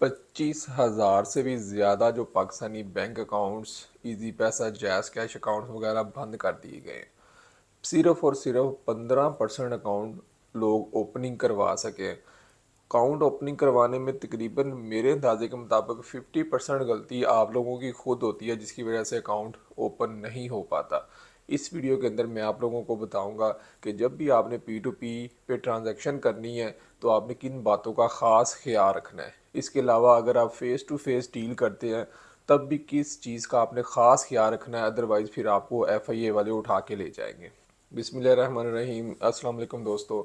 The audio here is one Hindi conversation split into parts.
25,000 से भी ज़्यादा जो पाकिस्तानी बैंक अकाउंट्स, इजी पैसा, जैज़ कैश अकाउंट्स वगैरह बंद कर दिए गए हैं। सिर्फ और सिर्फ 15% अकाउंट लोग ओपनिंग करवा सके। अकाउंट ओपनिंग करवाने में तकरीबन मेरे अंदाजे के मुताबिक 50% गलती आप लोगों की खुद होती है, जिसकी वजह से अकाउंट ओपन नहीं हो पाता। इस वीडियो के अंदर मैं आप लोगों को बताऊंगा कि जब भी आपने P2P पे ट्रांजैक्शन करनी है तो आपने किन बातों का ख़ास ख्याल रखना है। इसके अलावा अगर आप फ़ेस टू फेस डील करते हैं तब भी किस चीज़ का आपने ख़ास ख्याल रखना है, अदरवाइज़ फिर आपको FIA वाले उठा के ले जाएंगे। बिस्मिल्लाहिर्रहमानिर्रहीम, अस्सलाम वालेकुम दोस्तों।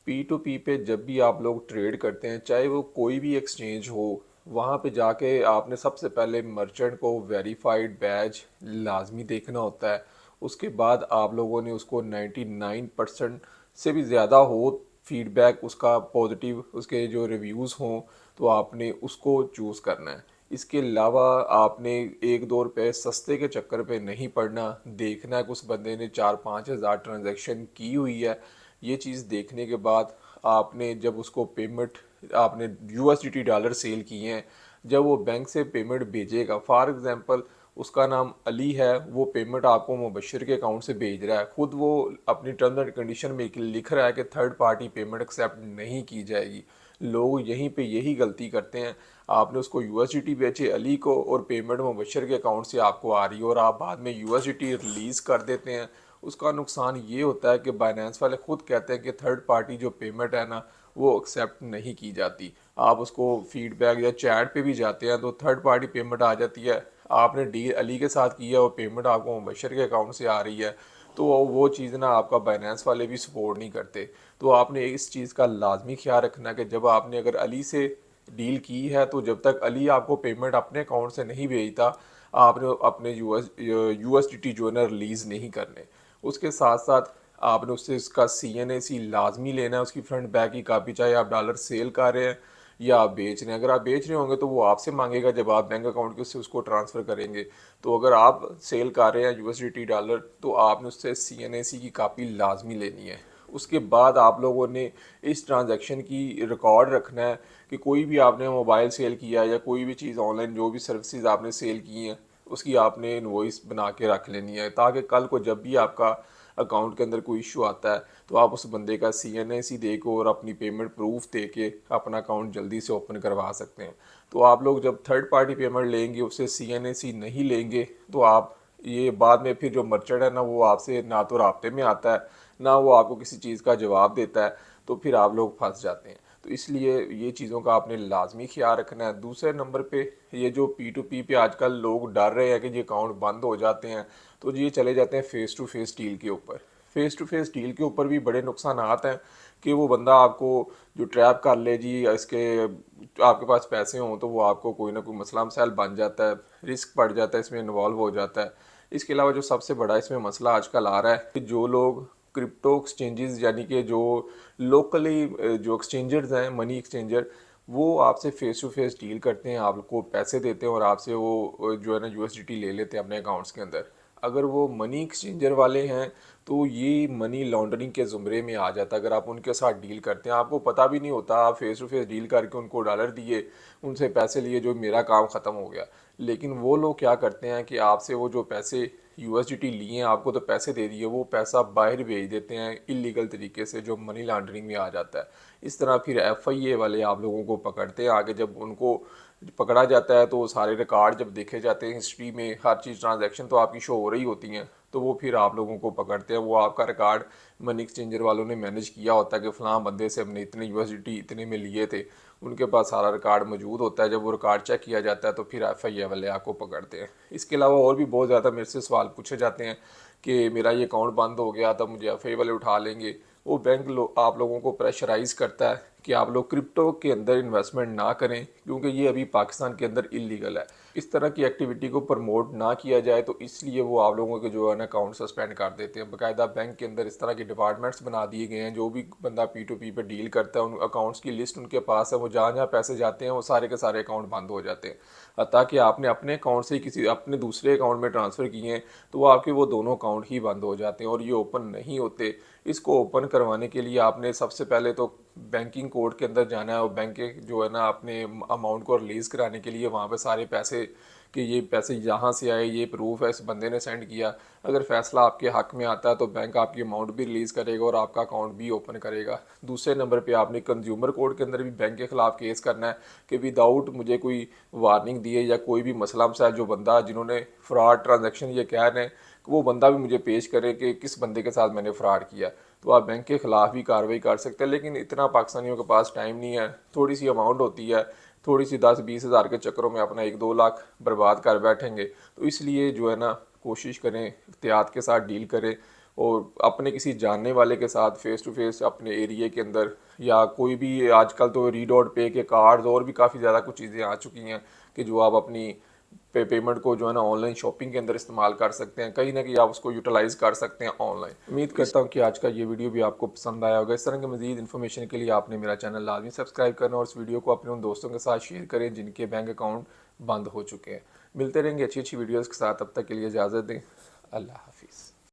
P2P पे जब भी आप लोग ट्रेड करते हैं, चाहे वो कोई भी एक्सचेंज हो, वहाँ पे जाके आपने सबसे पहले मर्चेंट को वेरीफाइड बैज लाजमी देखना होता है। उसके बाद आप लोगों ने उसको 99% से भी ज़्यादा हो फीडबैक उसका पॉजिटिव, उसके जो रिव्यूज़ हों, तो आपने उसको चूज़ करना है। इसके अलावा आपने 1-2 रुपए सस्ते के चक्कर पे नहीं पड़ना। देखना है कि उस बंदे ने 4-5 हज़ार ट्रांजैक्शन की हुई है। ये चीज़ देखने के बाद आपने जब उसको पेमेंट, आपने USDT डॉलर सेल किए हैं, जब वो बैंक से पेमेंट भेजेगा, फॉर एग्जांपल उसका नाम अली है, वो पेमेंट आपको मुबशर के अकाउंट से भेज रहा है, खुद वो अपनी टर्म्स एंड कंडीशन में लिख रहा है कि थर्ड पार्टी पेमेंट एक्सेप्ट नहीं की जाएगी। लोग यहीं पे यही गलती करते हैं। आपने उसको USDT बेचे अली को और पेमेंट मुबशर के अकाउंट से आपको आ रही है और आप बाद में USDT रिलीज़ कर देते हैं। उसका नुकसान ये होता है कि बाइनेंस वाले खुद कहते हैं कि थर्ड पार्टी जो पेमेंट है ना, वो एक्सेप्ट नहीं की जाती। आप उसको फीडबैक या चैट पे भी जाते हैं तो थर्ड पार्टी पेमेंट आ जाती है। आपने डील अली के साथ किया और पेमेंट आपको मुबशर के अकाउंट से आ रही है, तो वो चीज़ ना आपका बाइनेंस वाले भी सपोर्ट नहीं करते। तो आपने इस चीज़ का लाजमी ख्याल रखना कि जब आपने अगर अली से डील की है तो जब तक अली आपको पेमेंट अपने अकाउंट से नहीं भेजता, आपने अपने USDT जो है ना रिलीज़ नहीं करने। उसके साथ साथ आपने उससे इसका CNAC लाजमी लेना है, उसकी फ्रंट बैक की कापी, चाहे आप डॉलर सेल कर रहे हैं या आप बेच रहे हैं। अगर आप बेच रहे होंगे तो वो आपसे मांगेगा जब आप बैंक अकाउंट के से उसको ट्रांसफ़र करेंगे। तो अगर आप सेल कर रहे हैं USDT डॉलर, तो आपने उससे CNAC की कापी लाजमी लेनी है। उसके बाद आप लोगों ने इस ट्रांजैक्शन की रिकॉर्ड रखना है कि कोई भी आपने मोबाइल सेल किया या कोई भी चीज़ ऑनलाइन जो भी सर्विसेज आपने सेल की हैं, उसकी आपने इनवॉइस बना के रख लेनी है, ताकि कल को जब भी आपका अकाउंट के अंदर कोई इशू आता है तो आप उस बंदे का CNAC दे के और अपनी पेमेंट प्रूफ दे के अपना अकाउंट जल्दी से ओपन करवा सकते हैं। तो आप लोग जब थर्ड पार्टी पेमेंट लेंगे, उससे CNAC नहीं लेंगे, तो आप ये बाद में फिर जो मर्चेंट है ना, वो आपसे ना तो राब्ते में आता है, ना वो आपको किसी चीज़ का जवाब देता है, तो फिर आप लोग फंस जाते हैं। तो इसलिए ये चीज़ों का आपने लाजमी ख्याल रखना है। दूसरे नंबर पे ये जो P2P पे आजकल लोग डर रहे हैं कि ये अकाउंट बंद हो जाते हैं, तो ये चले जाते हैं फ़ेस टू फेस डील के ऊपर। फ़ेस टू फेस डील के ऊपर भी बड़े नुकसान हैं कि वो बंदा आपको जो ट्रैप कर ले जी, इसके आपके पास पैसे हों तो वो आपको कोई ना कोई मसला मसाइल बन जाता है, रिस्क पड़ जाता है, इसमें इन्वॉल्व हो जाता है। इसके अलावा जो सबसे बड़ा इसमें मसला आजकल आ रहा है कि जो लोग क्रिप्टो एक्सचेंजेस, यानी कि जो लोकली जो एक्सचेंजर्स हैं, मनी एक्सचेंजर, वो आपसे फ़ेस टू फेस डील करते हैं, आपको पैसे देते हैं और आपसे वो जो है ना USDT ले लेते हैं अपने अकाउंट्स के अंदर। अगर वो मनी एक्सचेंजर वाले हैं तो ये मनी लॉन्ड्रिंग के ज़ुमरे में आ जाता है। अगर आप उनके साथ डील करते हैं, आपको पता भी नहीं होता, आप फ़ेस टू फेस डील करके उनको डॉलर दिए, उनसे पैसे लिए, जो मेरा काम ख़त्म हो गया। लेकिन वो लोग क्या करते हैं कि आपसे वो जो पैसे USDT लिए हैं, आपको तो पैसे दे दिए, वो पैसा बाहर भेज देते हैं इलीगल तरीके से, जो मनी लॉन्ड्रिंग में आ जाता है। इस तरह फिर FIA वाले आप लोगों को पकड़ते हैं। आगे जब उनको पकड़ा जाता है तो सारे रिकॉर्ड जब देखे जाते हैं, हिस्ट्री में हर चीज़ ट्रांजैक्शन तो आपकी शो हो रही होती हैं, तो वो फिर आप लोगों को पकड़ते हैं। वो आपका रिकॉर्ड मनी एक्सचेंजर वालों ने मैनेज किया होता है कि फ़लाँ बंदे से हमने इतने USDT इतने में लिए थे, उनके पास सारा रिकॉर्ड मौजूद होता है। जब वो रिकॉर्ड चेक किया जाता है तो फिर FIA वाले आपको पकड़ते हैं। इसके अलावा और भी बहुत ज़्यादा मेरे से सवाल पूछे जाते हैं कि मेरा ये अकाउंट बंद हो गया, तब मुझे FIA वाले उठा लेंगे। वो बैंक आप लोगों को प्रेशराइज़ करता है कि आप लोग क्रिप्टो के अंदर इन्वेस्टमेंट ना करें, क्योंकि ये अभी पाकिस्तान के अंदर इलीगल है। इस तरह की एक्टिविटी को प्रमोट ना किया जाए, तो इसलिए वो आप लोगों के जो है ना अकाउंट सस्पेंड कर देते हैं। बाकायदा बैंक के अंदर इस तरह के डिपार्टमेंट्स बना दिए गए हैं, जो भी बंदा P2P पे डील करता है उन अकाउंट्स की लिस्ट उनके पास है, वो जहाँ जहाँ पैसे जाते हैं वो सारे के सारे अकाउंट बंद हो जाते हैं। ताकि आपने अपने अकाउंट से किसी अपने दूसरे अकाउंट में ट्रांसफ़र किए हैं तो वो आपके वो दोनों अकाउंट ही बंद हो जाते हैं और ये ओपन नहीं होते। इसको ओपन करवाने के लिए आपने सबसे पहले तो बैंकिंग कोड के अंदर जाना है और बैंक के जो है ना अपने अमाउंट को रिलीज़ कराने के लिए वहाँ पे सारे पैसे कि ये पैसे यहाँ से आए, ये प्रूफ है, इस बंदे ने सेंड किया। अगर फैसला आपके हक में आता है तो बैंक आपकी अमाउंट भी रिलीज़ करेगा और आपका अकाउंट भी ओपन करेगा। दूसरे नंबर पे आपने कंज्यूमर कोर्ट के अंदर भी बैंक के खिलाफ केस करना है कि विदाउट मुझे कोई वार्निंग दिए या कोई भी मसला मसाइल जो बंदा जिन्होंने फ्रॉड ट्रांजैक्शन ये कह रहे हैं वो बंदा भी मुझे पेश करे कि किस बंदे के साथ मैंने फ्रॉड किया, तो आप बैंक के खिलाफ भी कार्रवाई कर सकते हैं। लेकिन इतना पाकिस्तानियों के पास टाइम नहीं है, थोड़ी सी अमाउंट होती है, थोड़ी सी 10-20 हज़ार के चक्करों में अपना 1-2 लाख बर्बाद कर बैठेंगे। तो इसलिए जो है ना कोशिश करें, एहतियात के साथ डील करें और अपने किसी जानने वाले के साथ फेस टू फेस अपने एरिया के अंदर या कोई भी, आजकल तो रीडॉट पे के कार्ड्स और भी काफ़ी ज़्यादा कुछ चीज़ें आ चुकी हैं कि जो आप अपनी पेमेंट को जो है ना ऑनलाइन शॉपिंग के अंदर इस्तेमाल कर सकते हैं, कहीं ना कहीं आप उसको यूटिलाइज कर सकते हैं ऑनलाइन। उम्मीद करता हूँ कि आज का ये वीडियो भी आपको पसंद आया होगा। इस तरह की मजीद इन्फॉर्मेशन के लिए आपने मेरा चैनल लाजमी सब्सक्राइब करना और इस वीडियो को अपने उन दोस्तों के साथ शेयर करें जिनके बैंक अकाउंट बंद हो चुके हैं। मिलते रहेंगे अच्छी अच्छी वीडियोज़ के साथ, तब तक के लिए इजाज़त दें। अल्लाह हाफिज़।